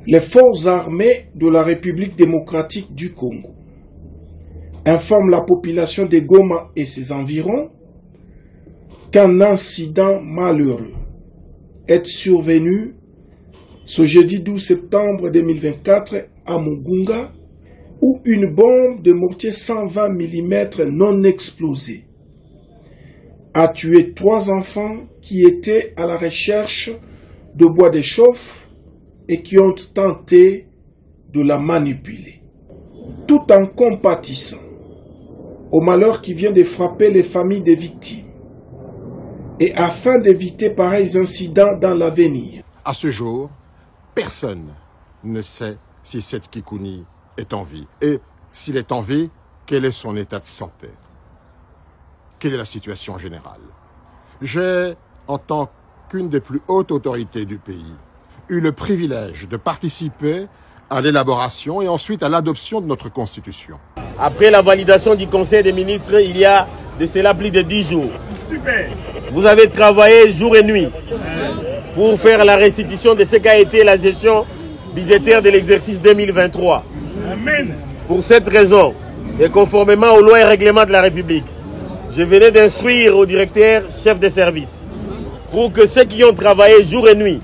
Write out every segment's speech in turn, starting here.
Les forces armées de la République démocratique du Congo informent la population de Goma et ses environs qu'un incident malheureux est survenu ce jeudi 12 septembre 2024 à Mugunga, où une bombe de mortier 120 mm non explosée a tué 3 enfants qui étaient à la recherche de bois de chauffe et qui ont tenté de la manipuler. Tout en compatissant au malheur qui vient de frapper les familles des victimes et afin d'éviter pareils incidents dans l'avenir. À ce jour, personne ne sait si cette Kikouni est en vie. Et s'il est en vie, quel est son état de santé? Quelle est la situation générale? J'ai, en tant qu'une des plus hautes autorités du pays, eu le privilège de participer à l'élaboration et ensuite à l'adoption de notre Constitution. Après la validation du Conseil des ministres, il y a de cela plus de 10 jours. Super. Vous avez travaillé jour et nuit pour faire la restitution de ce qu'a été la gestion budgétaire de l'exercice 2023. Amen. Pour cette raison, et conformément aux lois et règlements de la République, je venais d'instruire au directeur chef de service pour que ceux qui ont travaillé jour et nuit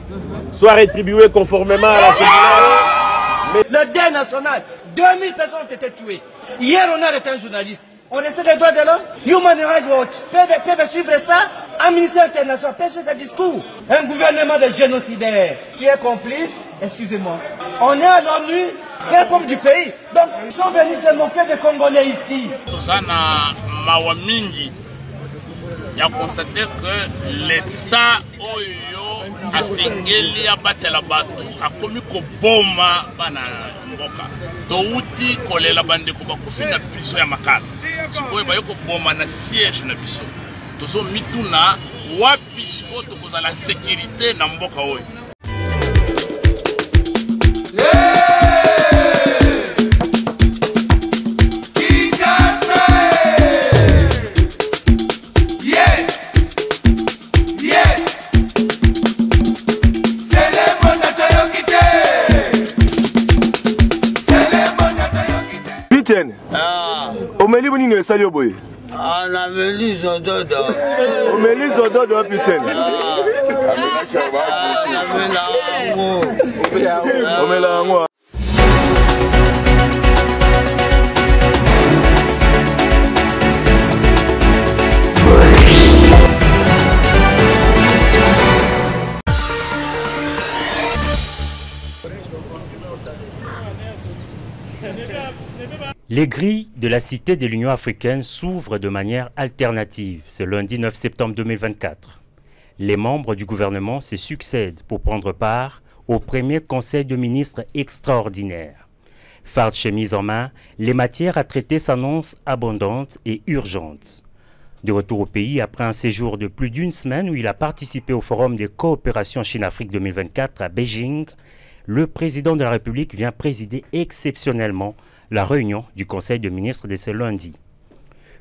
soient rétribués conformément à la circulaire. Le deuil national, 2000 personnes ont été tuées. Hier, on a arrêté un journaliste. On respecte les droits de l'homme. Human Rights Watch peut suivre ça. Amnesty International peut suivre ce discours. Un gouvernement de génocidaires qui est complice, excusez-moi. On est à l'ONU, réponse du pays. Donc, ils sont venus se moquer des Congolais ici. Tout ça, Mawamingi, il a constaté que l'État a singeli abatela batu akomi ko boma bana mboka touti kolela bande ko bakufina biso ya makala sikoyo bayoko boma na siège na biso tozo mituna wapi siko tokoza la sécurité na mboka oyo. Omeli boni ne sali oboye. Na meli zododo. Omeli zododo putain. Na mela ngo. Omela ngo. Les grilles de la Cité de l'Union africaine s'ouvrent de manière alternative ce lundi 9 septembre 2024. Les membres du gouvernement se succèdent pour prendre part au premier Conseil de ministres extraordinaire. Farde chemise en main, les matières à traiter s'annoncent abondantes et urgentes. De retour au pays après un séjour de plus d'une semaine où il a participé au Forum de coopération Chine-Afrique 2024 à Beijing, le président de la République vient présider exceptionnellement la réunion du Conseil de ministres de ce lundi.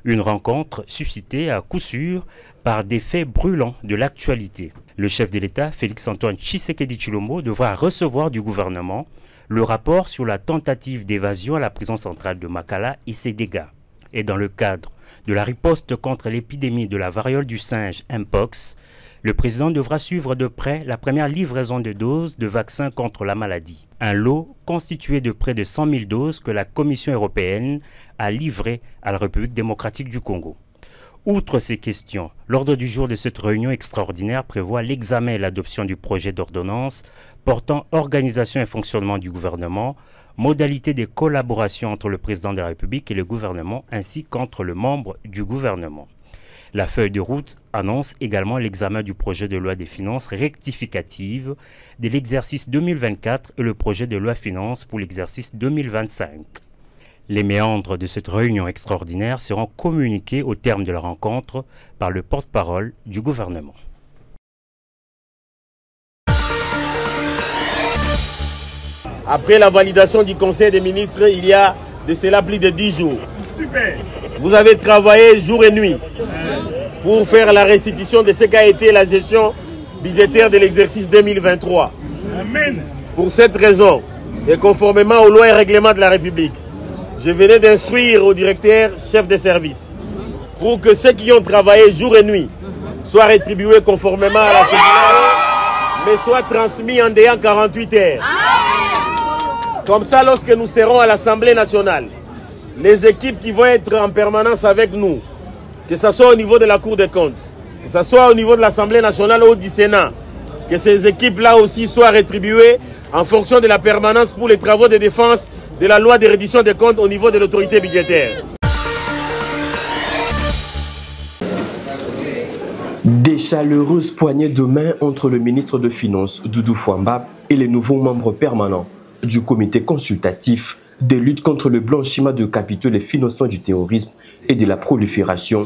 Une rencontre suscitée à coup sûr par des faits brûlants de l'actualité. Le chef de l'État, Félix-Antoine Tshisekedi Tshilombo, devra recevoir du gouvernement le rapport sur la tentative d'évasion à la prison centrale de Makala et ses dégâts. Et dans le cadre de la riposte contre l'épidémie de la variole du singe Mpox, le président devra suivre de près la première livraison de doses de vaccins contre la maladie. Un lot constitué de près de 100 000 doses que la Commission européenne a livré à la République démocratique du Congo. Outre ces questions, l'ordre du jour de cette réunion extraordinaire prévoit l'examen et l'adoption du projet d'ordonnance portant organisation et fonctionnement du gouvernement, modalités de collaboration entre le président de la République et le gouvernement ainsi qu'entre les membres du gouvernement. La feuille de route annonce également l'examen du projet de loi des finances rectificative de l'exercice 2024 et le projet de loi finances pour l'exercice 2025. Les méandres de cette réunion extraordinaire seront communiqués au terme de la rencontre par le porte-parole du gouvernement. Après la validation du Conseil des ministres, il y a de cela plus de 10 jours. Super. Vous avez travaillé jour et nuit pour faire la restitution de ce qu'a été la gestion budgétaire de l'exercice 2023. Amen. Pour cette raison, et conformément aux lois et règlements de la République, je venais d'instruire au directeur chef des services pour que ceux qui ont travaillé jour et nuit soient rétribués conformément à la circulaire, mais soient transmis en délai 48 heures. Comme ça, lorsque nous serons à l'Assemblée nationale, les équipes qui vont être en permanence avec nous, que ce soit au niveau de la Cour des comptes, que ce soit au niveau de l'Assemblée nationale ou du Sénat, que ces équipes-là aussi soient rétribuées en fonction de la permanence pour les travaux de défense de la loi de reddition des comptes au niveau de l'autorité budgétaire. Des chaleureuses poignées de main entre le ministre de Finances, Doudou Fouamba, et les nouveaux membres permanents du comité consultatif de lutte contre le blanchiment de capitaux, le financement du terrorisme et de la prolifération,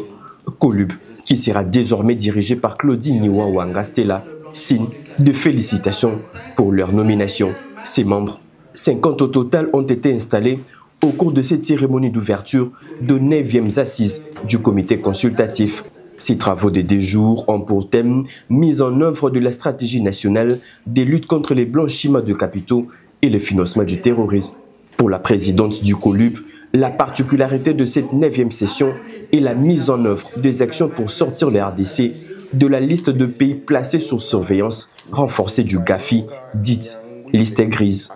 COLUB, qui sera désormais dirigé par Claudine Niwa Wangastela, signe de félicitations pour leur nomination. Ces membres, 50 au total, ont été installés au cours de cette cérémonie d'ouverture de 9e assises du comité consultatif. Ces travaux de 2 jours ont pour thème mise en œuvre de la stratégie nationale de lutte contre les blanchiments de capitaux et le financement du terrorisme. Pour la présidente du COLUB, la particularité de cette 9e session est la mise en œuvre des actions pour sortir les RDC de la liste de pays placés sous surveillance renforcée du GAFI, dite liste grise.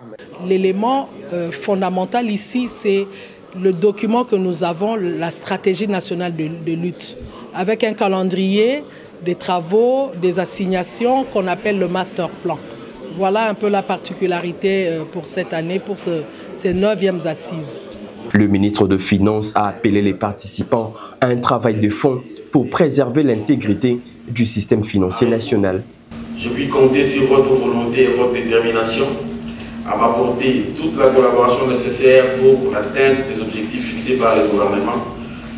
L'élément fondamental ici, c'est le document que nous avons, la stratégie nationale de lutte, avec un calendrier des travaux, des assignations qu'on appelle le master plan. Voilà un peu la particularité pour cette année, pour ces 9e assises. Le ministre de Finances a appelé les participants à un travail de fond pour préserver l'intégrité du système financier national. Je puis compter sur votre volonté et votre détermination à m'apporter toute la collaboration nécessaire pour l'atteinte des objectifs fixés par le gouvernement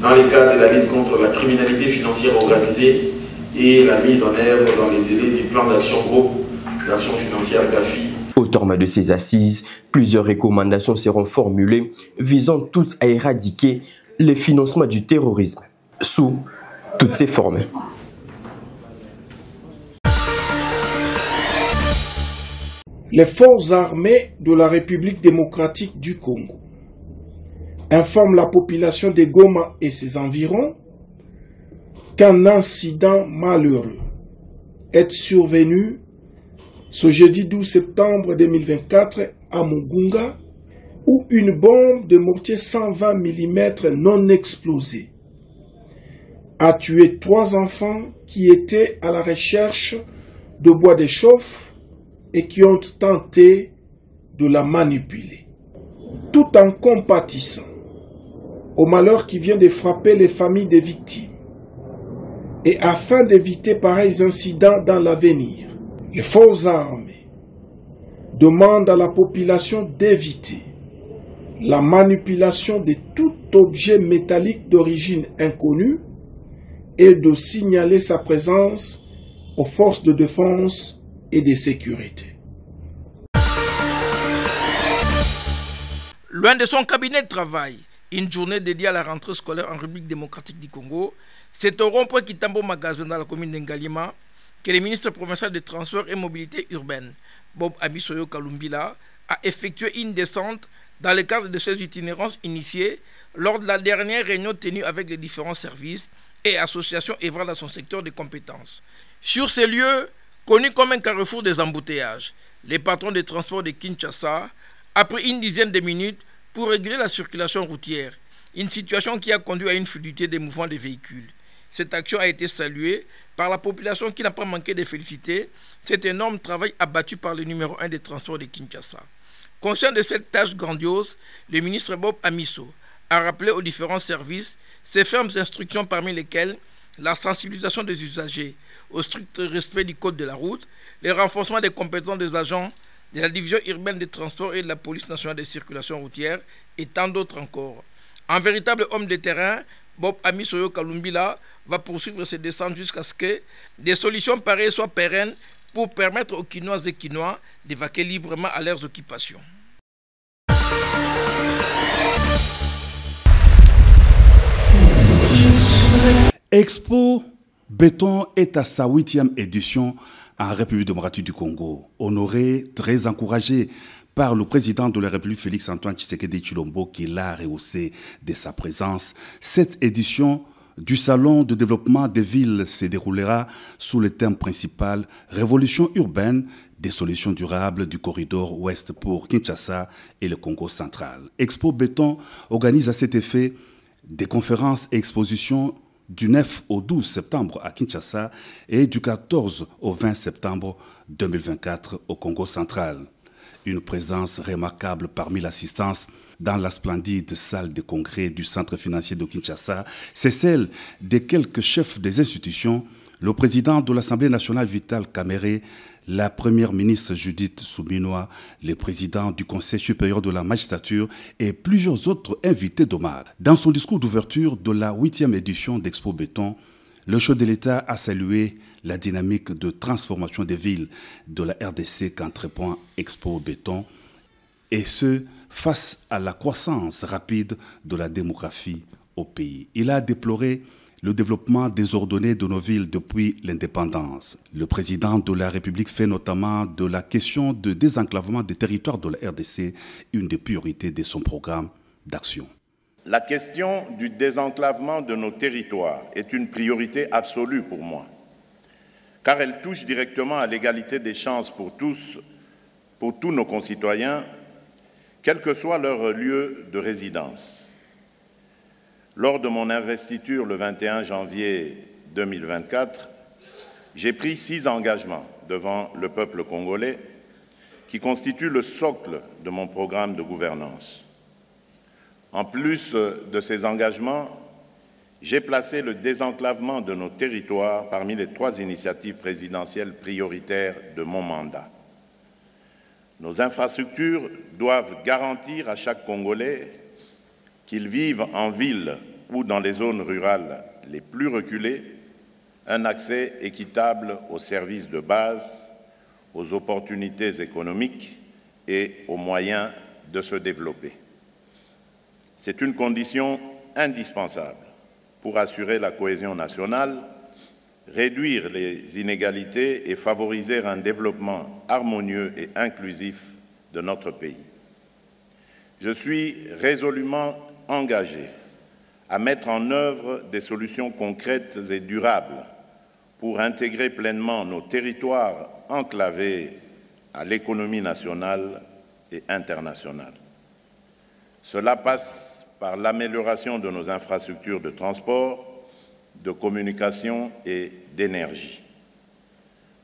dans le cadre de la lutte contre la criminalité financière organisée et la mise en œuvre dans les délais du plan d'action groupe d'action financière GAFI. Au terme de ces assises, plusieurs recommandations seront formulées visant toutes à éradiquer le financement du terrorisme sous toutes ses formes. Les forces armées de la République démocratique du Congo informent la population de Goma et ses environs qu'un incident malheureux est survenu ce jeudi 12 septembre 2024 à Mugunga, où une bombe de mortier 120 mm non explosée a tué 3 enfants qui étaient à la recherche de bois de chauffe et qui ont tenté de la manipuler, tout en compatissant au malheur qui vient de frapper les familles des victimes. Et afin d'éviter pareils incidents dans l'avenir, les forces armées demandent à la population d'éviter la manipulation de tout objet métallique d'origine inconnue et de signaler sa présence aux forces de défense et de sécurité. Loin de son cabinet de travail, une journée dédiée à la rentrée scolaire en République démocratique du Congo, c'est au rond-point Kitambo Magasin dans la commune d'Ngalima que le ministre provincial de Transport et Mobilité urbaine, Bob Amisoyo Kalumbila, a effectué une descente dans le cadre de ses itinérances initiées lors de la dernière réunion tenue avec les différents services et associations œuvrant dans son secteur de compétences. Sur ces lieux, connus comme un carrefour des embouteillages, les patrons de transport de Kinshasa a pris une dizaine de minutes pour réguler la circulation routière, une situation qui a conduit à une fluidité des mouvements des véhicules. Cette action a été saluée par la population qui n'a pas manqué de féliciter cet énorme travail abattu par le numéro 1 des transports de Kinshasa. Conscient de cette tâche grandiose, le ministre Bob Amiso a rappelé aux différents services ses fermes instructions parmi lesquelles la sensibilisation des usagers au strict respect du code de la route, le renforcement des compétences des agents de la division urbaine des transports et de la police nationale de circulation routière et tant d'autres encore. Un véritable homme de terrain, Bob Amisoyo Kalumbila va poursuivre ses descentes jusqu'à ce que des solutions pareilles soient pérennes pour permettre aux Quinoises et Quinois d'évacuer librement à leurs occupations. Expo Béton est à sa 8e édition en République démocratique du Congo. Honoré, très encouragé par le président de la République, Félix-Antoine Tshisekedi Tshilombo, qui l'a rehaussé de sa présence. Cette édition du Salon de développement des villes se déroulera sous le thème principal « Révolution urbaine, des solutions durables du corridor ouest pour Kinshasa et le Congo central ». Expo Béton organise à cet effet des conférences et expositions du 9 au 12 septembre à Kinshasa et du 14 au 20 septembre 2024 au Congo central. Une présence remarquable parmi l'assistance dans la splendide salle de congrès du centre financier de Kinshasa, c'est celle de quelques chefs des institutions, le président de l'Assemblée nationale Vital Kamerhe, la première ministre Judith Suminwa, le président du Conseil supérieur de la magistrature et plusieurs autres invités d'honneur. Dans son discours d'ouverture de la 8e édition d'Expo Béton, le chef de l'État a salué la dynamique de transformation des villes de la RDC qu'entreprend Expo Béton, et ce, face à la croissance rapide de la démographie au pays. Il a déploré le développement désordonné de nos villes depuis l'indépendance. Le président de la République fait notamment de la question de désenclavement des territoires de la RDC une des priorités de son programme d'action. La question du désenclavement de nos territoires est une priorité absolue pour moi, car elle touche directement à l'égalité des chances pour tous nos concitoyens, quel que soit leur lieu de résidence. Lors de mon investiture le 21 janvier 2024, j'ai pris 6 engagements devant le peuple congolais qui constituent le socle de mon programme de gouvernance. En plus de ces engagements, j'ai placé le désenclavement de nos territoires parmi les 3 initiatives présidentielles prioritaires de mon mandat. Nos infrastructures doivent garantir à chaque Congolais, qu'il vive en ville ou dans les zones rurales les plus reculées, un accès équitable aux services de base, aux opportunités économiques et aux moyens de se développer. C'est une condition indispensable pour assurer la cohésion nationale, réduire les inégalités et favoriser un développement harmonieux et inclusif de notre pays. Je suis résolument engagé à mettre en œuvre des solutions concrètes et durables pour intégrer pleinement nos territoires enclavés à l'économie nationale et internationale. Cela passe par l'amélioration de nos infrastructures de transport, de communication et d'énergie.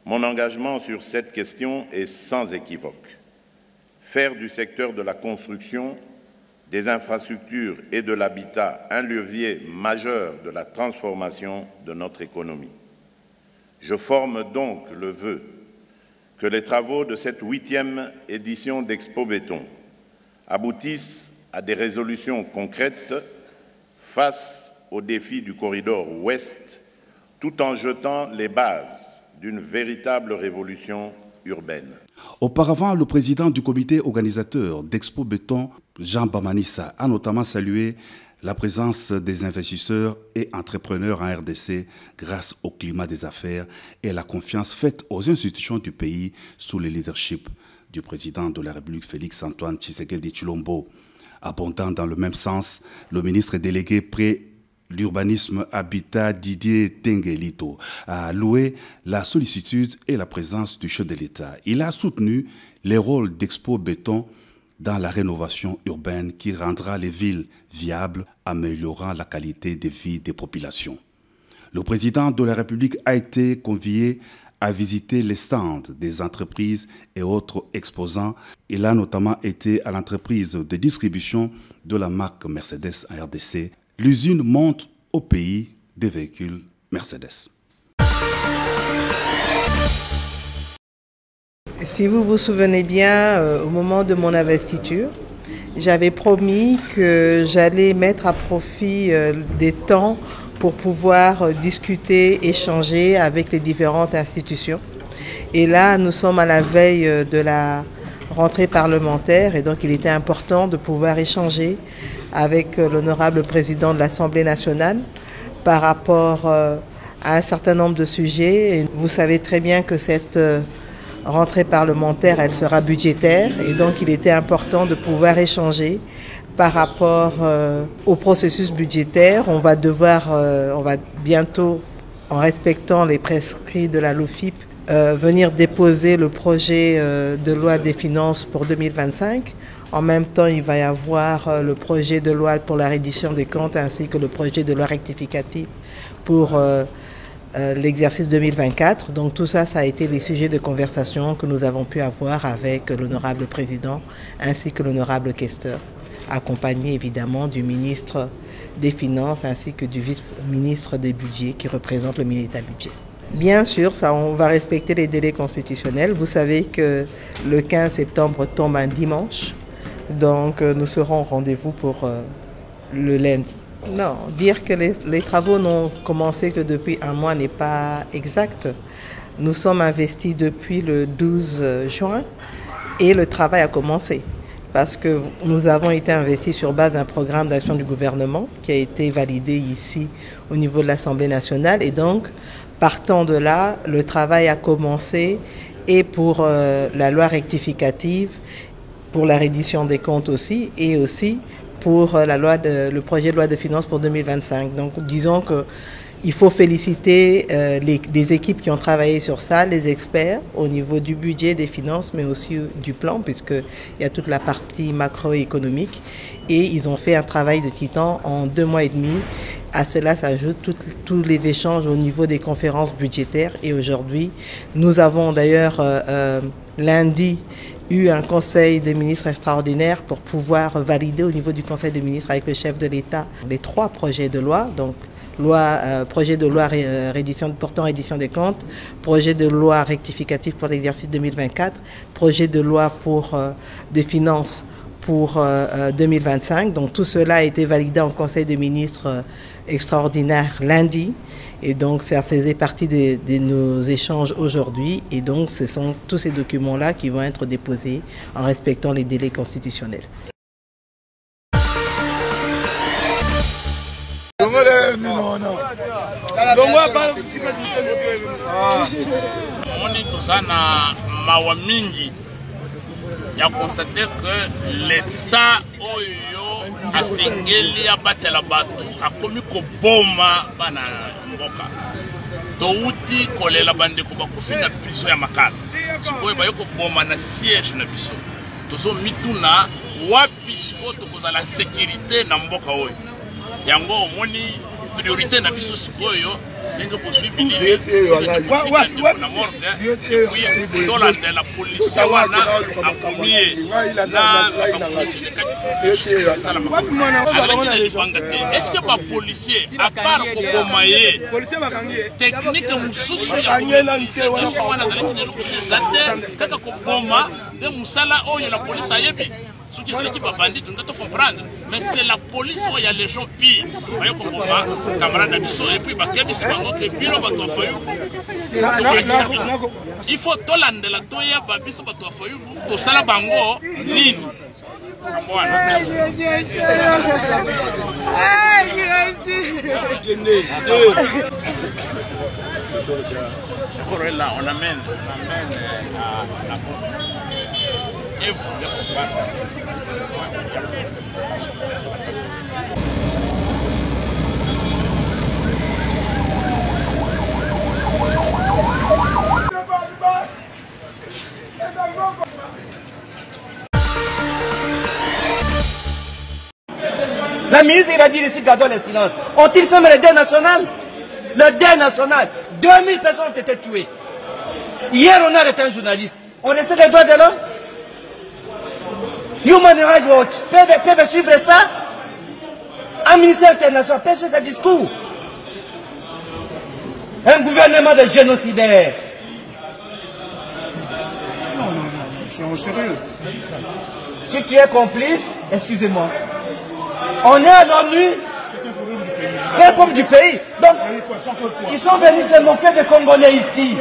Mon engagement sur cette question est sans équivoque. Faire du secteur de la construction, des infrastructures et de l'habitat un levier majeur de la transformation de notre économie. Je forme donc le vœu que les travaux de cette 8e édition d'Expo Béton aboutissent à des résolutions concrètes face aux défis du corridor ouest, tout en jetant les bases d'une véritable révolution urbaine. Auparavant, le président du comité organisateur d'Expo Béton, Jean Bamanissa, a notamment salué la présence des investisseurs et entrepreneurs en RDC grâce au climat des affaires et la confiance faite aux institutions du pays sous le leadership du président de la République, Félix-Antoine Tshisekedi Tshilombo. Abondant dans le même sens, le ministre délégué près l'urbanisme habitat Didier Tengelito a loué la sollicitude et la présence du chef de l'État. Il a soutenu les rôles d'Expo Béton dans la rénovation urbaine qui rendra les villes viables, améliorant la qualité de vie des populations. Le président de la République a été convié à visiter les stands des entreprises et autres exposants. Il a notamment été à l'entreprise de distribution de la marque Mercedes en RDC. L'usine monte au pays des véhicules Mercedes. Si vous vous souvenez bien, au moment de mon investiture, j'avais promis que j'allais mettre à profit des temps pour pouvoir discuter, échanger avec les différentes institutions. Et là, nous sommes à la veille de la rentrée parlementaire et donc il était important de pouvoir échanger avec l'honorable président de l'Assemblée nationale par rapport à un certain nombre de sujets. Et vous savez très bien que cette rentrée parlementaire, elle sera budgétaire et donc il était important de pouvoir échanger par rapport au processus budgétaire. On va bientôt, en respectant les prescrits de la LOFIP, venir déposer le projet de loi des finances pour 2025. En même temps, il va y avoir le projet de loi pour la reddition des comptes ainsi que le projet de loi rectificative pour l'exercice 2024. Donc tout ça, ça a été les sujets de conversation que nous avons pu avoir avec l'honorable président ainsi que l'honorable questeur, accompagné évidemment du ministre des Finances ainsi que du vice-ministre des Budgets qui représente le ministère du Budget. Bien sûr, ça, on va respecter les délais constitutionnels. Vous savez que le 15 septembre tombe un dimanche, donc nous serons au rendez-vous pour le lundi. Non, dire que les travaux n'ont commencé que depuis un mois n'est pas exact. Nous sommes investis depuis le 12 juin et le travail a commencé parce que nous avons été investis sur base d'un programme d'action du gouvernement qui a été validé ici au niveau de l'Assemblée nationale et donc partant de là, le travail a commencé et pour la loi rectificative, pour la reddition des comptes aussi et aussi pour le projet de loi de finances pour 2025. Donc disons qu'il faut féliciter les équipes qui ont travaillé sur ça, les experts au niveau du budget, des finances, mais aussi du plan, puisqu'il y a toute la partie macroéconomique. Et ils ont fait un travail de titan en 2 mois et demi. À cela s'ajoutent tous les échanges au niveau des conférences budgétaires. Et aujourd'hui, nous avons d'ailleurs lundi eu un conseil des ministres extraordinaire pour pouvoir valider au niveau du conseil des ministres avec le chef de l'État les 3 projets de loi. Donc, projet de loi portant reddition des comptes, projet de loi rectificatif pour l'exercice 2024, projet de loi pour des finances pour 2025. Donc tout cela a été validé en conseil des ministres extraordinaire lundi. Et donc ça faisait partie de nos échanges aujourd'hui. Et donc ce sont tous ces documents-là qui vont être déposés en respectant les délais constitutionnels. Moni tozana mawa mingi ya constate que l'État oyo asengeli abatela bato akomi koboma bana mboka touti kolela bandeko bakufi na prison ya makala sikoyo bayo koboma na siège na biso tozo mituna wapi siko tokozala sécurité na mboka oyo yango omoni priorité na biso sikoyo ndenge bozwi bilili na morgue epuis tolanda la police wana akomie na est-ce que bapolicier à part kokoma ye technique mosusu ya komaîtrise biso wana zalaki na lokoseza te kaka koboma nde mosala oyo la police ayebi soki ezalaki bavandi tonde tocomprendre mais c'est la police oyo ya les gens pire bayo koboma camarade na biso epuis bakebisi bango ke bino bato ya fayulu il faut tolandela toyeba biso bato ya fayulu tosala bango nini là, on amène à la et vous voulez comprendre. La ministre il a dit ici gardons le silence. Ont-ils fait le deuil national? Le deuil national. 2000 personnes ont été tuées. Hier on a arrêté un journaliste. On restait des droits de l'homme. Human Rights Watch peuvent suivre ça. Un ministère international peut suivre ce discours. Un gouvernement de génocidaires. Non, c'est sérieux. Si tu es complice, excusez-moi. On est à l'ONU, c'est un problème du pays. Donc, ils sont venus se moquer des Congolais ici.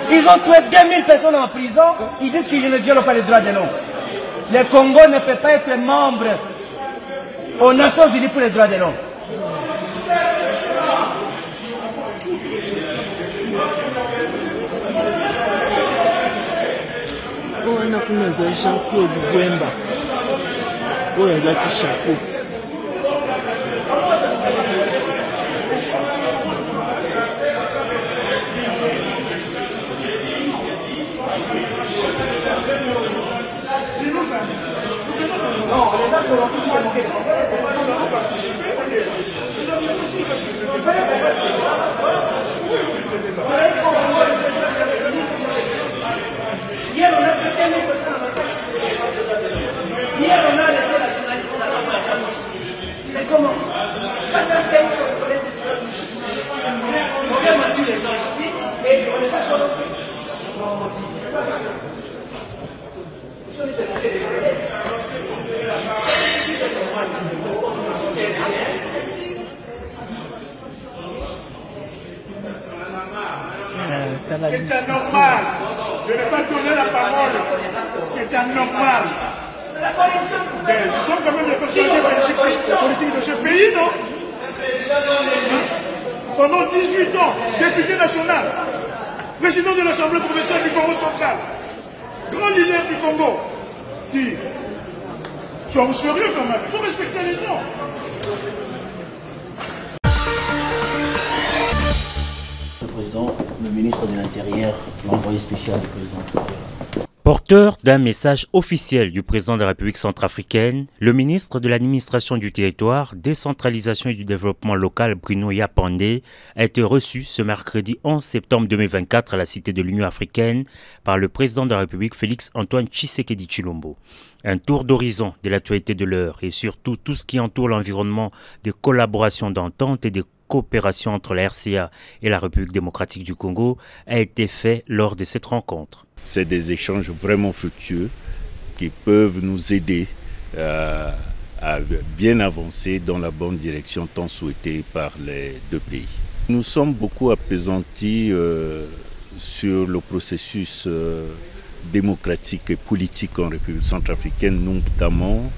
Ils ont tué 2000 personnes en prison. Ils disent qu'ils ne violent pas les droits de l'homme. Le Congo ne peut pas être membre aux Nations Unies pour les droits de l'homme. wana kuna za Jean-Claude Vwemba oyo alati chapeau. C'est anormal de ne pas donner la parole. C'est anormal. Nous sommes quand même des personnalités politiques de ce pays, non? Pendant 18 ans, député national, président de l'Assemblée provinciale du Congo central, grand leader du Congo, dit, soyons sérieux quand même, il faut respecter les gens. Le président, le ministre de l'Intérieur, l'envoyé spécial du président. Porteur d'un message officiel du président de la République centrafricaine, le ministre de l'administration du territoire, décentralisation et du développement local, Bruno Yapandé, a été reçu ce mercredi 11 septembre 2024 à la Cité de l'Union africaine par le président de la République Félix Antoine Tshisekedi Tshilombo. Un tour d'horizon de l'actualité de l'heure et surtout tout ce qui entoure l'environnement des collaborations d'entente et des coopération entre la RCA et la République démocratique du Congo a été fait lors de cette rencontre. C'est des échanges vraiment fructueux qui peuvent nous aider à bien avancer dans la bonne direction tant souhaitée par les deux pays. Nous sommes beaucoup appesantis sur le processus démocratique et politique en République centrafricaine, notamment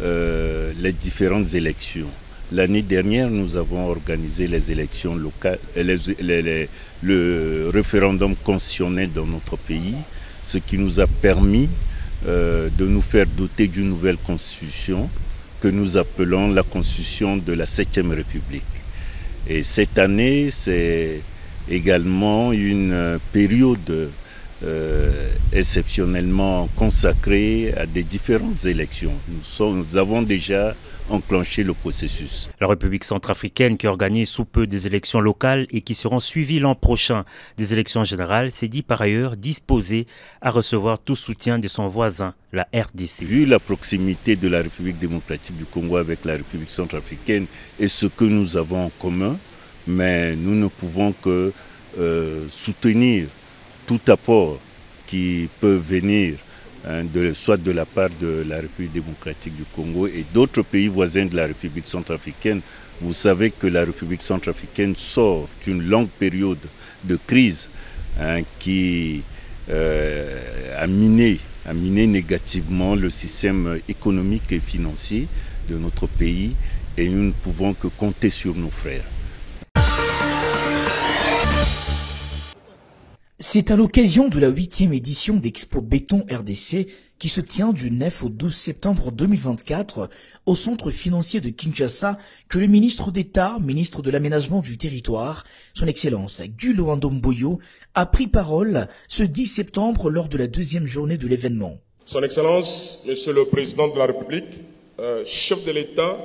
les différentes élections. L'année dernière, nous avons organisé les élections locales, le référendum constitutionnel dans notre pays, ce qui nous a permis de nous faire doter d'une nouvelle constitution que nous appelons la constitution de la 7e République. Et cette année, c'est également une période exceptionnellement consacrée à des différentes élections. Nous avons déjà enclenché le processus. La République centrafricaine, qui organise sous peu des élections locales et qui seront suivies l'an prochain des élections générales, s'est dit par ailleurs disposée à recevoir tout soutien de son voisin, la RDC. Vu la proximité de la République démocratique du Congo avec la République centrafricaine et ce que nous avons en commun, mais nous ne pouvons que soutenir tout apport qui peut venir soit de la part de la République démocratique du Congo et d'autres pays voisins de la République centrafricaine. Vous savez que la République centrafricaine sort d'une longue période de crise qui a miné négativement le système économique et financier de notre pays et nous ne pouvons que compter sur nos frères. C'est à l'occasion de la 8e édition d'Expo Béton RDC qui se tient du 9 au 12 septembre 2024 au centre financier de Kinshasa que le ministre d'État, ministre de l'Aménagement du Territoire, son Excellence Guy Loandom-Boyo, a pris parole ce 10 septembre lors de la 2e journée de l'événement. Son Excellence, Monsieur le Président de la République, chef de l'État,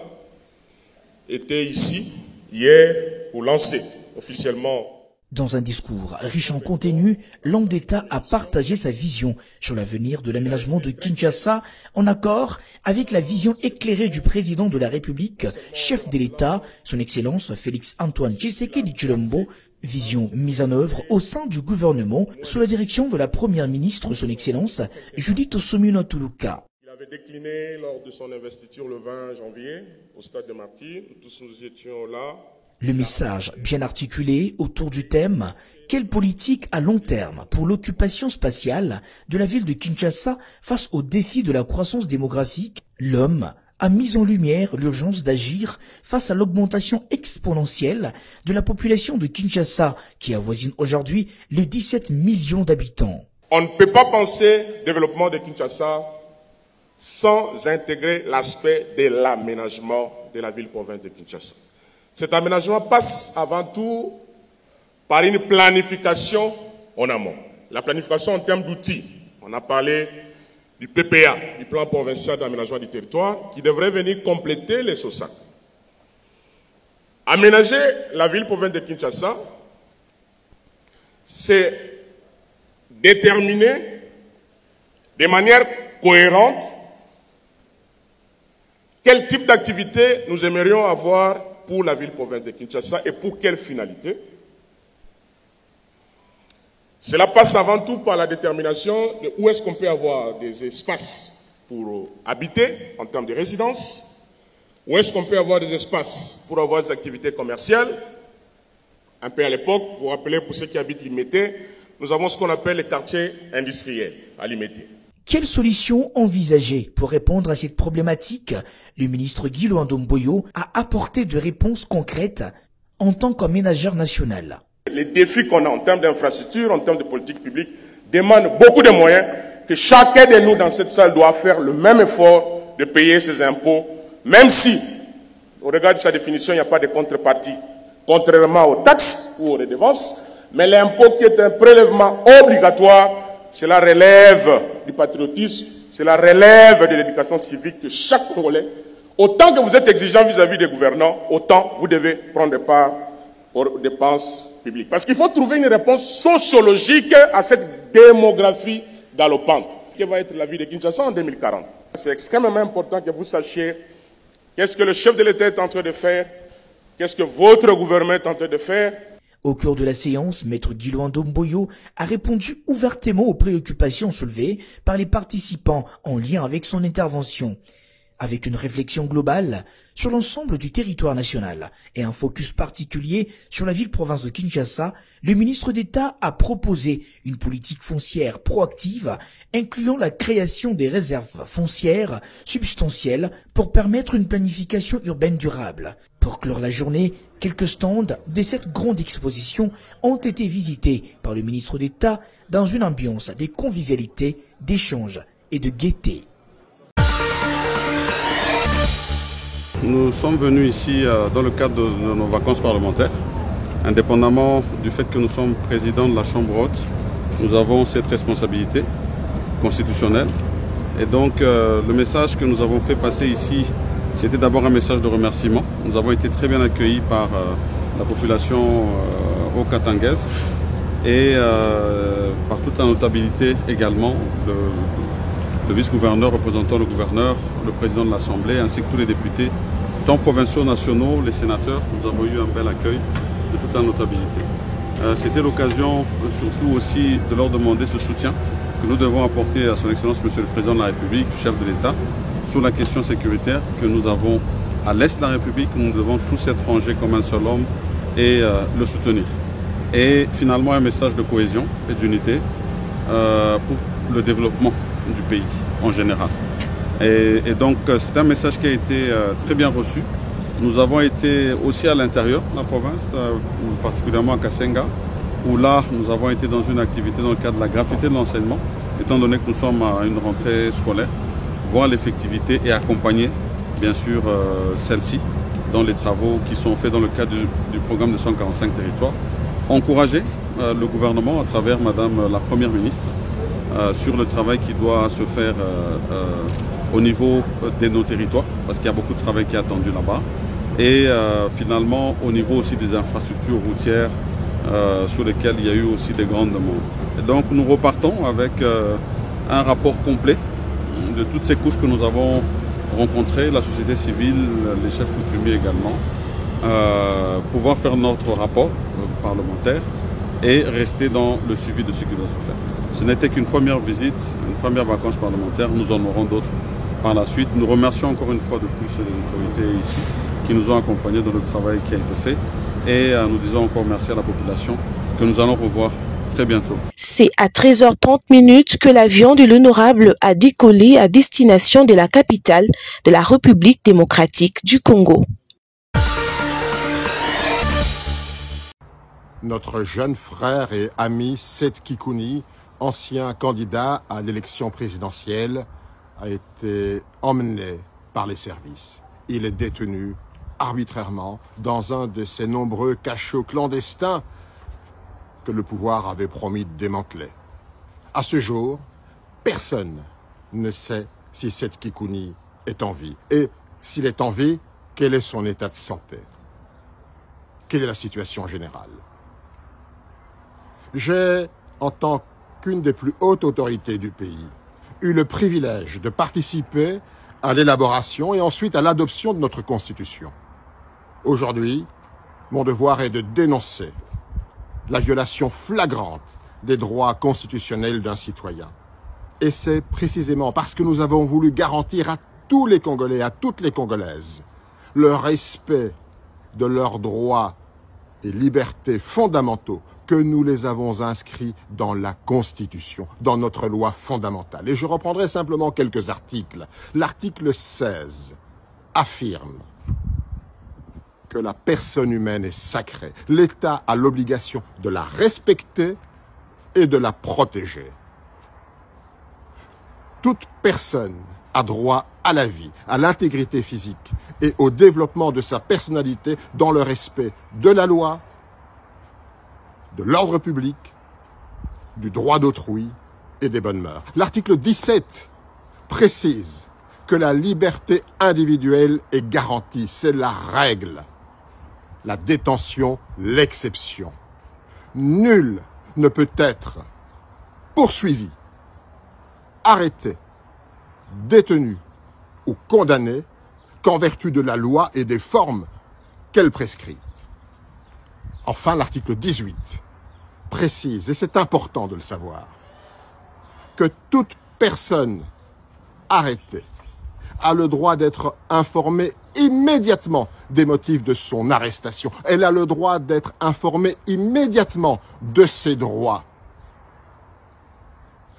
était ici hier pour lancer officiellement. Dans un discours riche en contenu, l'homme d'État a partagé sa vision sur l'avenir de l'aménagement de Kinshasa en accord avec la vision éclairée du président de la République, chef de l'État, son Excellence Félix Antoine Tshisekedi Tshilombo, vision mise en œuvre au sein du gouvernement sous la direction de la première ministre, son Excellence Judith Suminwa Tuluka. Il avait décliné lors de son investiture le 20 janvier au stade de Martyrs. Tous nous étions là. Le message bien articulé autour du thème « Quelle politique à long terme pour l'occupation spatiale de la ville de Kinshasa face aux défis de la croissance démographique ?» L'homme a mis en lumière l'urgence d'agir face à l'augmentation exponentielle de la population de Kinshasa qui avoisine aujourd'hui les 17 millions d'habitants. On ne peut pas penser développement de Kinshasa sans intégrer l'aspect de l'aménagement de la ville-province de Kinshasa. Cet aménagement passe avant tout par une planification en amont. La planification en termes d'outils. On a parlé du PPA, du plan provincial d'aménagement du territoire, qui devrait venir compléter les SOSAC. Aménager la ville-province de Kinshasa, c'est déterminer de manière cohérente quel type d'activité nous aimerions avoir pour la ville-province de Kinshasa et pour quelle finalité. Cela passe avant tout par la détermination de où est-ce qu'on peut avoir des espaces pour habiter en termes de résidence, où est-ce qu'on peut avoir des espaces pour avoir des activités commerciales. Un peu à l'époque, vous vous rappelez, pour ceux qui habitent Limete, nous avons ce qu'on appelle les quartiers industriels à Limete. Quelles solutions envisager pour répondre à cette problématique? Le ministre Guy Luando-Mboyo a apporté de réponses concrètes en tant qu'aménageur national. Les défis qu'on a en termes d'infrastructure, en termes de politique publique, demandent beaucoup de moyens que chacun de nous dans cette salle doit faire le même effort de payer ses impôts, même si, au regard de sa définition, il n'y a pas de contrepartie, contrairement aux taxes ou aux redevances, mais l'impôt qui est un prélèvement obligatoire, cela relève du patriotisme, cela relève de l'éducation civique de chaque Congolais. Autant que vous êtes exigeant vis-à-vis des gouvernants, autant vous devez prendre part aux dépenses publiques. Parce qu'il faut trouver une réponse sociologique à cette démographie galopante. Quelle va être la vie de Kinshasa en 2040? C'est extrêmement important que vous sachiez qu'est-ce que le chef de l'État est en train de faire, qu'est-ce que votre gouvernement est en train de faire. Au cours de la séance, Maître Guy Luando-Mboyo a répondu ouvertement aux préoccupations soulevées par les participants en lien avec son intervention, avec une réflexion globale sur l'ensemble du territoire national et un focus particulier sur la ville-province de Kinshasa. Le ministre d'État a proposé une politique foncière proactive, incluant la création des réserves foncières substantielles pour permettre une planification urbaine durable. Pour clore la journée, quelques stands de cette grande exposition ont été visités par le ministre d'État dans une ambiance de convivialité, d'échange et de gaieté. Nous sommes venus ici dans le cadre de nos vacances parlementaires. Indépendamment du fait que nous sommes présidents de la Chambre haute, nous avons cette responsabilité constitutionnelle. Et donc le message que nous avons fait passer ici, c'était d'abord un message de remerciement. Nous avons été très bien accueillis par la population haut-katangaise et par toute la notabilité également, le vice-gouverneur représentant le gouverneur, le président de l'Assemblée ainsi que tous les députés, tant provinciaux, nationaux, les sénateurs. Nous avons eu un bel accueil de toute la notabilité. C'était l'occasion surtout aussi de leur demander ce soutien que nous devons apporter à son Excellence Monsieur le Président de la République, chef de l'État, sur la question sécuritaire que nous avons à l'Est de la République. Nous devons tous être rangés comme un seul homme et le soutenir. Et finalement un message de cohésion et d'unité pour le développement du pays en général. Et donc c'est un message qui a été très bien reçu. Nous avons été aussi à l'intérieur de la province, particulièrement à Kasenga, où là nous avons été dans une activité dans le cadre de la gratuité de l'enseignement, étant donné que nous sommes à une rentrée scolaire, voir l'effectivité et accompagner bien sûr celle-ci dans les travaux qui sont faits dans le cadre du programme de 145 territoires. Encourager le gouvernement à travers Madame la Première ministre sur le travail qui doit se faire au niveau de nos territoires, parce qu'il y a beaucoup de travail qui est attendu là-bas, et finalement au niveau aussi des infrastructures routières sur lesquelles il y a eu aussi des grandes demandes. Et donc nous repartons avec un rapport complet de toutes ces couches que nous avons rencontrées, la société civile, les chefs coutumiers également, pouvoir faire notre rapport parlementaire et rester dans le suivi de ce qui doit se faire. Ce n'était qu'une première visite, une première vacance parlementaire, nous en aurons d'autres par la suite. Nous remercions encore une fois de plus les autorités ici qui nous ont accompagnés dans le travail qui a été fait et nous disons encore merci à la population que nous allons revoir très bientôt. C'est à 13h30 que l'avion de l'honorable a décollé à destination de la capitale de la République démocratique du Congo. Notre jeune frère et ami Seth Kikouni ancien candidat à l'élection présidentielle, a été emmené par les services. Il est détenu arbitrairement dans un de ces nombreux cachots clandestins que le pouvoir avait promis de démanteler. À ce jour, personne ne sait si cette Kikouni est en vie. Et s'il est en vie, quel est son état de santé? Quelle est la situation générale? J'ai, en tant qu'une des plus hautes autorités du pays, eu le privilège de participer à l'élaboration et ensuite à l'adoption de notre Constitution. Aujourd'hui, mon devoir est de dénoncer la violation flagrante des droits constitutionnels d'un citoyen. Et c'est précisément parce que nous avons voulu garantir à tous les Congolais, à toutes les Congolaises, le respect de leurs droits et libertés fondamentaux que nous les avons inscrits dans la Constitution, dans notre loi fondamentale. Et je reprendrai simplement quelques articles. L'article 16 affirme que la personne humaine est sacrée. L'État a l'obligation de la respecter et de la protéger. Toute personne a droit à la vie, à l'intégrité physique et au développement de sa personnalité dans le respect de la loi, de l'ordre public, du droit d'autrui et des bonnes mœurs. L'article 17 précise que la liberté individuelle est garantie. C'est la règle. La détention, l'exception. Nul ne peut être poursuivi, arrêté, détenu ou condamné qu'en vertu de la loi et des formes qu'elle prescrit. Enfin, l'article 18 précise, et c'est important de le savoir, que toute personne arrêtée a le droit d'être informée immédiatement des motifs de son arrestation. Elle a le droit d'être informée immédiatement de ses droits.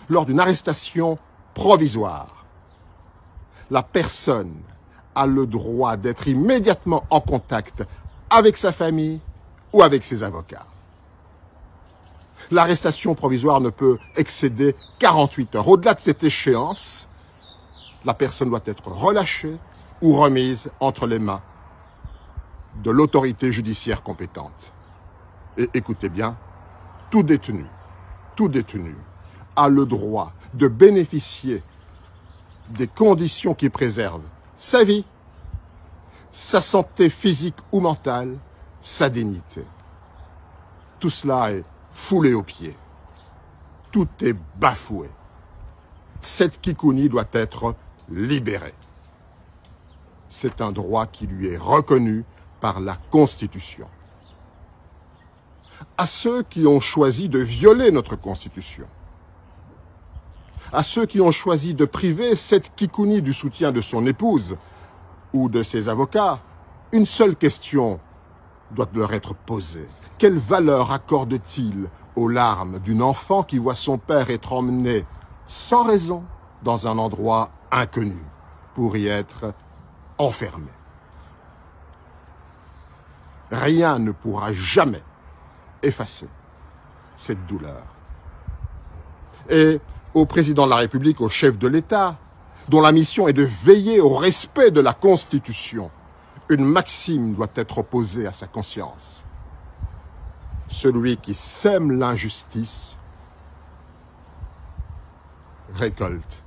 Lors d'une arrestation provisoire, la personne a le droit d'être immédiatement en contact avec sa famille ou avec ses avocats. L'arrestation provisoire ne peut excéder 48 heures. Au-delà de cette échéance, la personne doit être relâchée ou remise entre les mains de l'autorité judiciaire compétente. Et écoutez bien, tout détenu a le droit de bénéficier des conditions qui préservent sa vie, sa santé physique ou mentale, sa dignité. Tout cela est foulé aux pieds. Tout est bafoué. Cette Kikouni doit être libérée. C'est un droit qui lui est reconnu par la Constitution. À ceux qui ont choisi de violer notre Constitution, à ceux qui ont choisi de priver cette Kikouni du soutien de son épouse ou de ses avocats, une seule question doit leur être posée. Quelle valeur accorde-t-il aux larmes d'une enfant qui voit son père être emmené sans raison dans un endroit inconnu pour y être enfermé? Rien ne pourra jamais effacer cette douleur. Et au président de la République, au chef de l'État, dont la mission est de veiller au respect de la Constitution, une maxime doit être opposée à sa conscience. Celui qui sème l'injustice récolte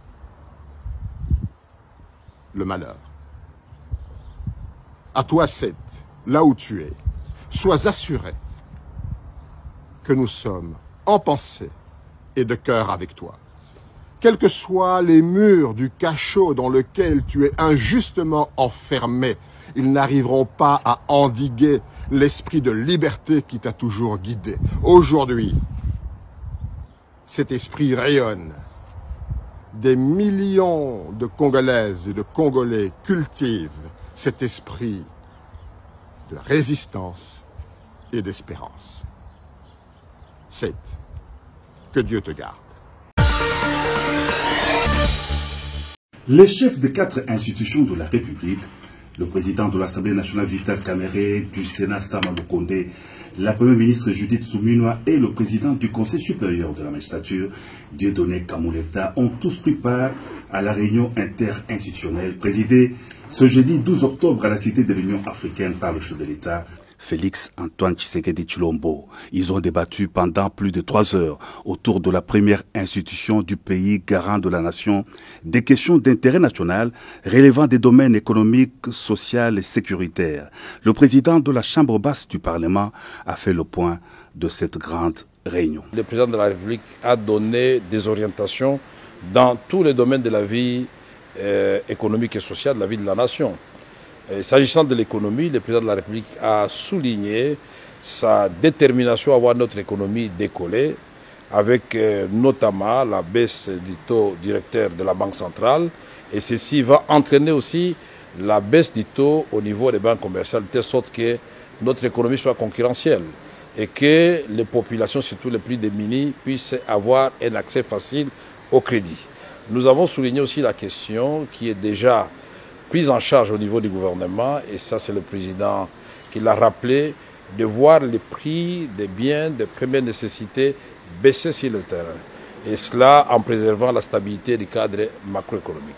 le malheur. À toi, Seth, là où tu es, sois assuré que nous sommes en pensée et de cœur avec toi. Quels que soient les murs du cachot dans lequel tu es injustement enfermé, ils n'arriveront pas à endiguer l'esprit de liberté qui t'a toujours guidé. Aujourd'hui, cet esprit rayonne. Des millions de Congolaises et de Congolais cultivent cet esprit de résistance et d'espérance. Seth, que Dieu te garde. Les chefs des 4 institutions de la République, le président de l'Assemblée nationale Vital Kamerhe, du Sénat Sama Lukonde, la première ministre Judith Suminwa et le président du Conseil supérieur de la magistrature, Dieudonné Kamuleta, ont tous pris part à la réunion interinstitutionnelle présidée ce jeudi 12 octobre à la Cité de l'Union africaine par le chef de l'État, Félix Antoine Tshisekedi Tshilombo. Ils ont débattu pendant plus de 3 heures autour de la première institution du pays garant de la nation des questions d'intérêt national relevant des domaines économiques, sociaux et sécuritaires. Le président de la Chambre basse du Parlement a fait le point de cette grande réunion. Le président de la République a donné des orientations dans tous les domaines de la vie économique et sociale de la vie de la nation. S'agissant de l'économie, le président de la République a souligné sa détermination à voir notre économie décoller, avec notamment la baisse du taux directeur de la Banque centrale. Et ceci va entraîner aussi la baisse du taux au niveau des banques commerciales, de telle sorte que notre économie soit concurrentielle et que les populations, surtout les plus démunies, puissent avoir un accès facile au crédit. Nous avons souligné aussi la question qui est déjà prise en charge au niveau du gouvernement, et ça c'est le président qui l'a rappelé, de voir les prix des biens de première nécessité baisser sur le terrain. Et cela en préservant la stabilité du cadre macroéconomique.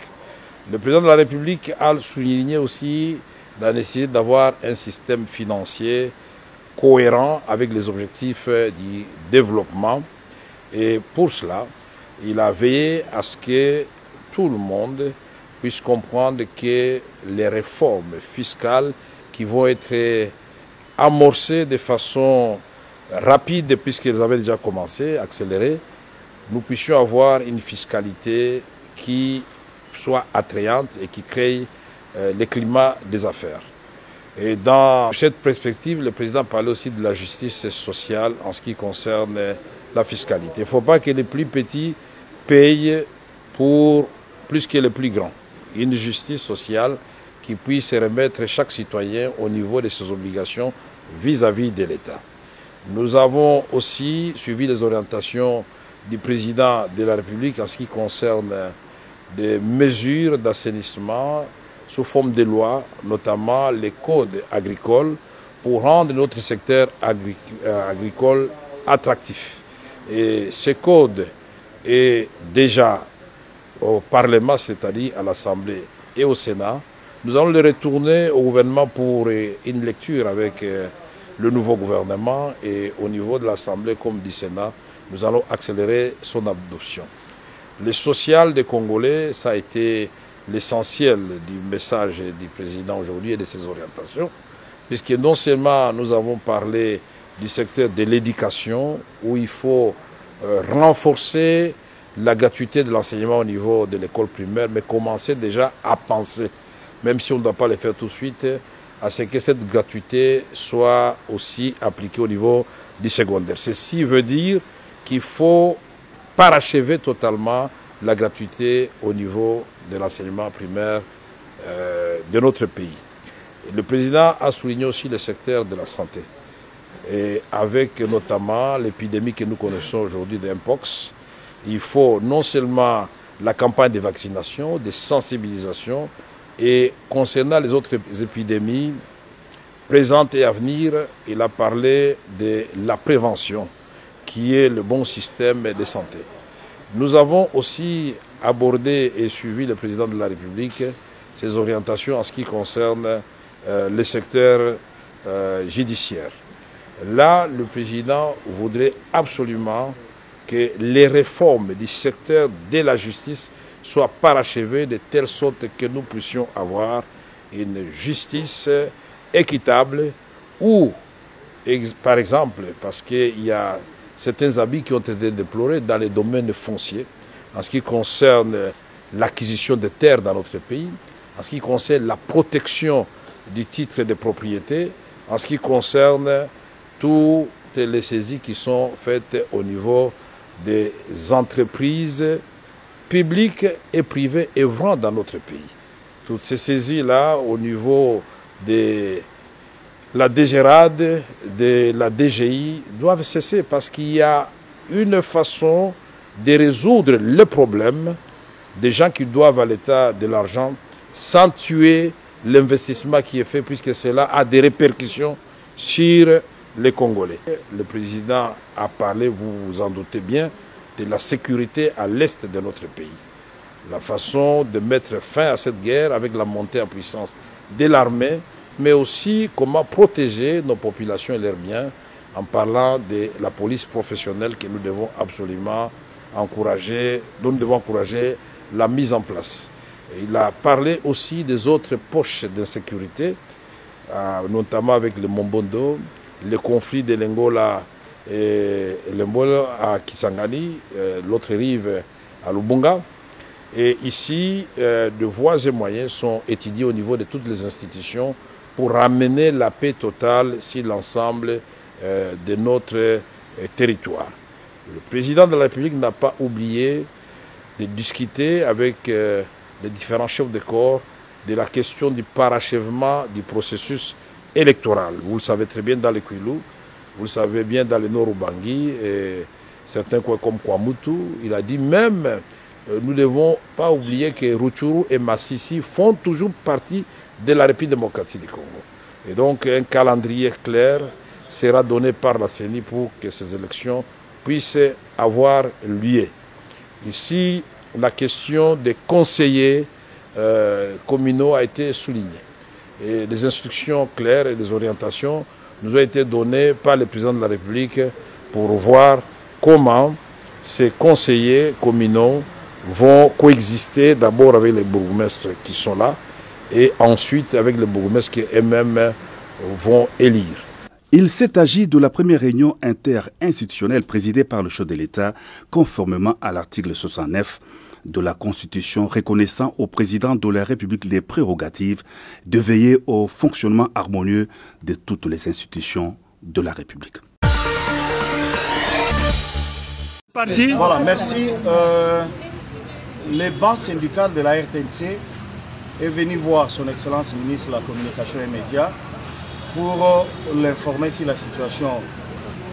Le président de la République a souligné aussi la nécessité d'avoir un système financier cohérent avec les objectifs du développement. Et pour cela, il a veillé à ce que tout le monde puisse comprendre que les réformes fiscales qui vont être amorcées de façon rapide, puisqu'elles avaient déjà commencé, accélérées, nous puissions avoir une fiscalité qui soit attrayante et qui crée le climat des affaires. Et dans cette perspective, le président parlait aussi de la justice sociale en ce qui concerne la fiscalité. Il ne faut pas que les plus petits payent pour plus que les plus grands. Une justice sociale qui puisse remettre chaque citoyen au niveau de ses obligations vis-à-vis de l'État. Nous avons aussi suivi les orientations du président de la République en ce qui concerne des mesures d'assainissement sous forme de loi, notamment les codes agricoles, pour rendre notre secteur agricole attractif. Et ce code est déjà au Parlement, c'est-à-dire à l'Assemblée et au Sénat. Nous allons le retourner au gouvernement pour une lecture avec le nouveau gouvernement, et au niveau de l'Assemblée comme du Sénat, nous allons accélérer son adoption. Le social des Congolais, ça a été l'essentiel du message du président aujourd'hui et de ses orientations, puisque non seulement nous avons parlé du secteur de l'éducation, où il faut renforcer la gratuité de l'enseignement au niveau de l'école primaire, mais commencer déjà à penser, même si on ne doit pas le faire tout de suite, à ce que cette gratuité soit aussi appliquée au niveau du secondaire. Ceci veut dire qu'il faut parachever totalement la gratuité au niveau de l'enseignement primaire de notre pays. Le président a souligné aussi le secteur de la santé, et avec notamment l'épidémie que nous connaissons aujourd'hui d'Mpox. Il faut non seulement la campagne de vaccination, de sensibilisation, et concernant les autres épidémies présentes et à venir, il a parlé de la prévention, qui est le bon système de santé. Nous avons aussi abordé et suivi le président de la République ses orientations en ce qui concerne le secteur judiciaire. Là, le président voudrait absolument que les réformes du secteur de la justice soient parachevées de telle sorte que nous puissions avoir une justice équitable où, par exemple, parce qu'il y a certains abus qui ont été déplorés dans les domaines fonciers, en ce qui concerne l'acquisition de terres dans notre pays, en ce qui concerne la protection du titre de propriété, en ce qui concerne toutes les saisies qui sont faites au niveau des entreprises publiques et privées œuvrant dans notre pays. Toutes ces saisies-là, au niveau de la DGRAD, de la DGI, doivent cesser parce qu'il y a une façon de résoudre le problème des gens qui doivent à l'État de l'argent sans tuer l'investissement qui est fait, puisque cela a des répercussions sur les Congolais. Le président a parlé, vous vous en doutez bien, de la sécurité à l'est de notre pays. La façon de mettre fin à cette guerre avec la montée en puissance de l'armée, mais aussi comment protéger nos populations et leurs biens en parlant de la police professionnelle que nous devons absolument encourager, dont nous devons encourager la mise en place. Et il a parlé aussi des autres poches d'insécurité, notamment avec le Mombondo, le conflit de l'Angola et l'Angola à Kisangani, l'autre rive à Lubunga. Et ici, de voies et moyens sont étudiés au niveau de toutes les institutions pour ramener la paix totale sur l'ensemble de notre territoire. Le président de la République n'a pas oublié de discuter avec les différents chefs de corps de la question du parachèvement du processus électoral. Vous le savez très bien dans le Kwilu, vous le savez bien dans le Nord Ubangi, et certains comme Kwamutu, il a dit même, nous ne devons pas oublier que Rutshuru et Masisi font toujours partie de la République démocratique du Congo. Et donc un calendrier clair sera donné par la CENI pour que ces élections puissent avoir lieu. Ici, la question des conseillers communaux a été soulignée. Et des instructions claires et des orientations nous ont été données par le président de la République pour voir comment ces conseillers communaux vont coexister d'abord avec les bourgmestres qui sont là et ensuite avec les bourgmestres qui eux-mêmes vont élire. Il s'est agi de la première réunion interinstitutionnelle présidée par le chef de l'État, conformément à l'article 69 de la Constitution reconnaissant au président de la République les prérogatives de veiller au fonctionnement harmonieux de toutes les institutions de la République. Voilà, merci. Les banques syndicales de la RTNC est venu voir son Excellence ministre de la Communication et Médias pour l'informer sur la situation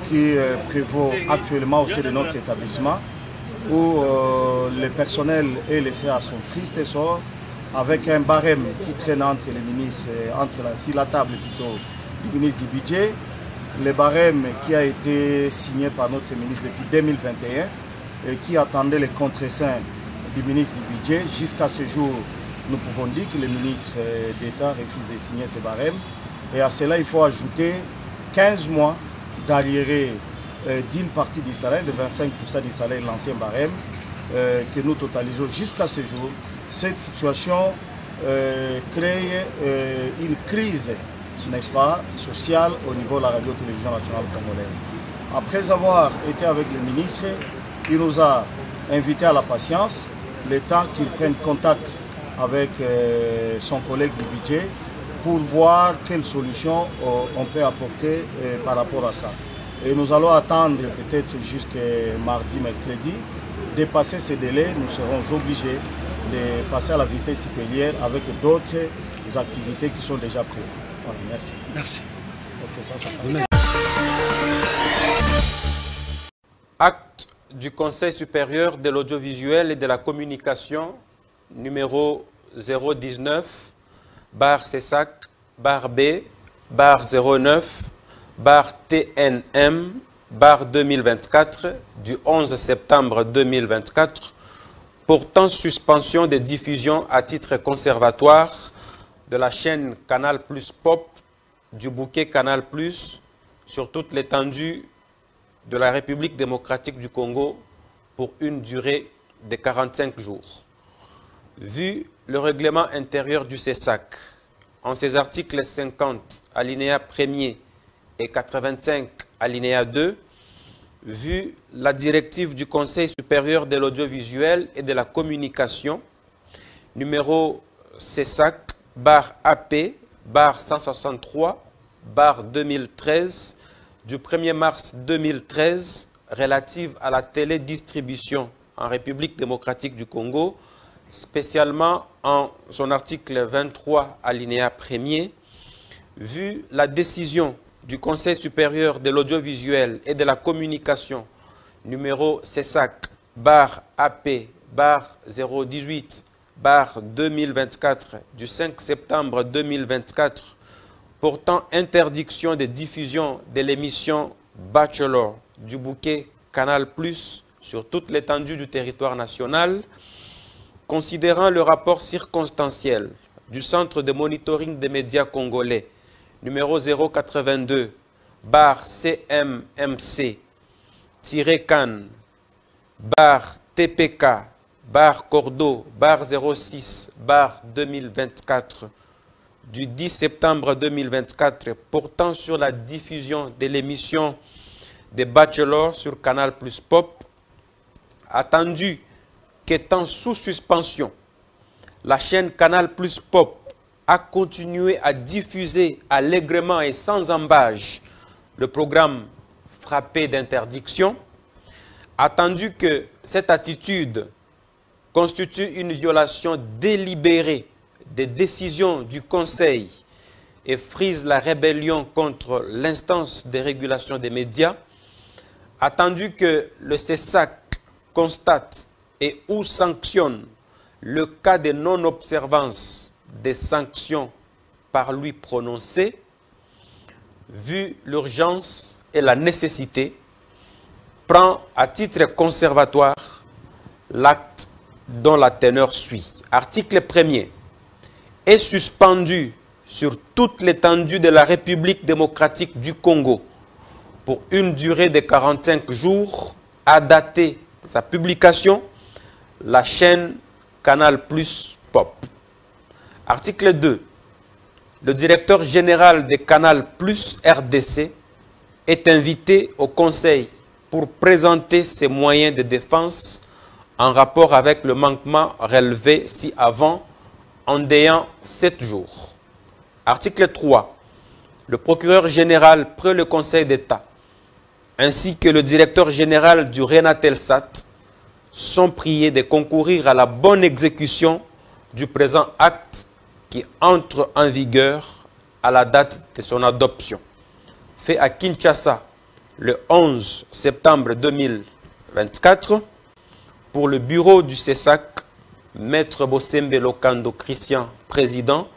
qui prévaut actuellement au sein de notre établissement, où le personnel est laissé à son triste sort, avec un barème qui traîne entre les ministres, sur la table plutôt du ministre du Budget, le barème qui a été signé par notre ministre depuis 2021 et qui attendait les contreseins du ministre du Budget. Jusqu'à ce jour, nous pouvons dire que le ministre d'État refuse de signer ce barème. Et à cela, il faut ajouter 15 mois d'arriéré d'une partie du salaire, de 25% du salaire de l'ancien barème, que nous totalisons jusqu'à ce jour. Cette situation crée une crise, n'est-ce pas, sociale au niveau de la radio-télévision nationale congolaise. Après avoir été avec le ministre, il nous a invités à la patience, le temps qu'il prenne contact avec son collègue du budget pour voir quelles solutions on peut apporter par rapport à ça. Et nous allons attendre peut-être jusqu'à mardi, mercredi. Dépasser ces délais, nous serons obligés de passer à la vitesse supérieure avec d'autres activités qui sont déjà prévues. Voilà, merci. Merci. Acte du Conseil supérieur de l'audiovisuel et de la communication, numéro 019, barre CESAC, barre B, barre 09, barre TNM, barre 2024, du 11 septembre 2024, portant suspension des diffusions à titre conservatoire de la chaîne Canal Plus Pop, du bouquet Canal Plus, sur toute l'étendue de la République démocratique du Congo pour une durée de 45 jours. Vu le règlement intérieur du CESAC, en ses articles 50, alinéa 1er et 85, alinéa 2, vu la directive du Conseil supérieur de l'audiovisuel et de la communication, numéro CESAC, barre AP, barre 163, barre 2013, du 1er mars 2013, relative à la télédistribution en République démocratique du Congo, spécialement en son article 23, alinéa 1er, vu la décision du Conseil supérieur de l'audiovisuel et de la communication, numéro CESAC, barre AP, barre 018, barre 2024, du 5 septembre 2024, portant interdiction de diffusion de l'émission Bachelor du bouquet Canal+, sur toute l'étendue du territoire national, considérant le rapport circonstanciel du Centre de monitoring des médias congolais, numéro 082-CM MC-Can-TPK-Cordo-06-2024 du 10 septembre 2024 portant sur la diffusion de l'émission des Bachelors sur Canal+ Pop, attendu qu'étant sous suspension, la chaîne Canal+ Pop a continué à diffuser allègrement et sans embâche le programme frappé d'interdiction, attendu que cette attitude constitue une violation délibérée des décisions du Conseil et frise la rébellion contre l'instance de régulation des médias, attendu que le CESAC constate et ou sanctionne le cas de non-observance des sanctions par lui prononcées, vu l'urgence et la nécessité, prend à titre conservatoire l'acte dont la teneur suit. Article 1er. Est suspendu sur toute l'étendue de la République démocratique du Congo pour une durée de 45 jours à dater sa publication, la chaîne Canal+ Pop. Article 2. Le directeur général de Canal+ RDC est invité au Conseil pour présenter ses moyens de défense en rapport avec le manquement relevé ci-avant en déant 7 jours. Article 3. Le procureur général près le Conseil d'État ainsi que le directeur général du Renatelsat sont priés de concourir à la bonne exécution du présent acte qui entre en vigueur à la date de son adoption. Fait à Kinshasa le 11 septembre 2024 pour le bureau du CESAC, Maître Bossembe Lokando Christian, président,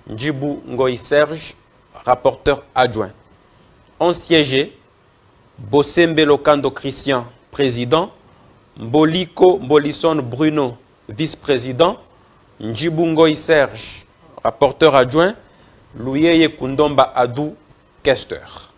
Ndjibou Ngoï Serge, rapporteur adjoint. Ont siégé Bossembe Lokando Christian, président, Mboliko Mbolisson Bruno, vice-président, Ndjibou Ngoï Serge, rapporteur adjoint, Louyeye Kundomba Adou, questeur.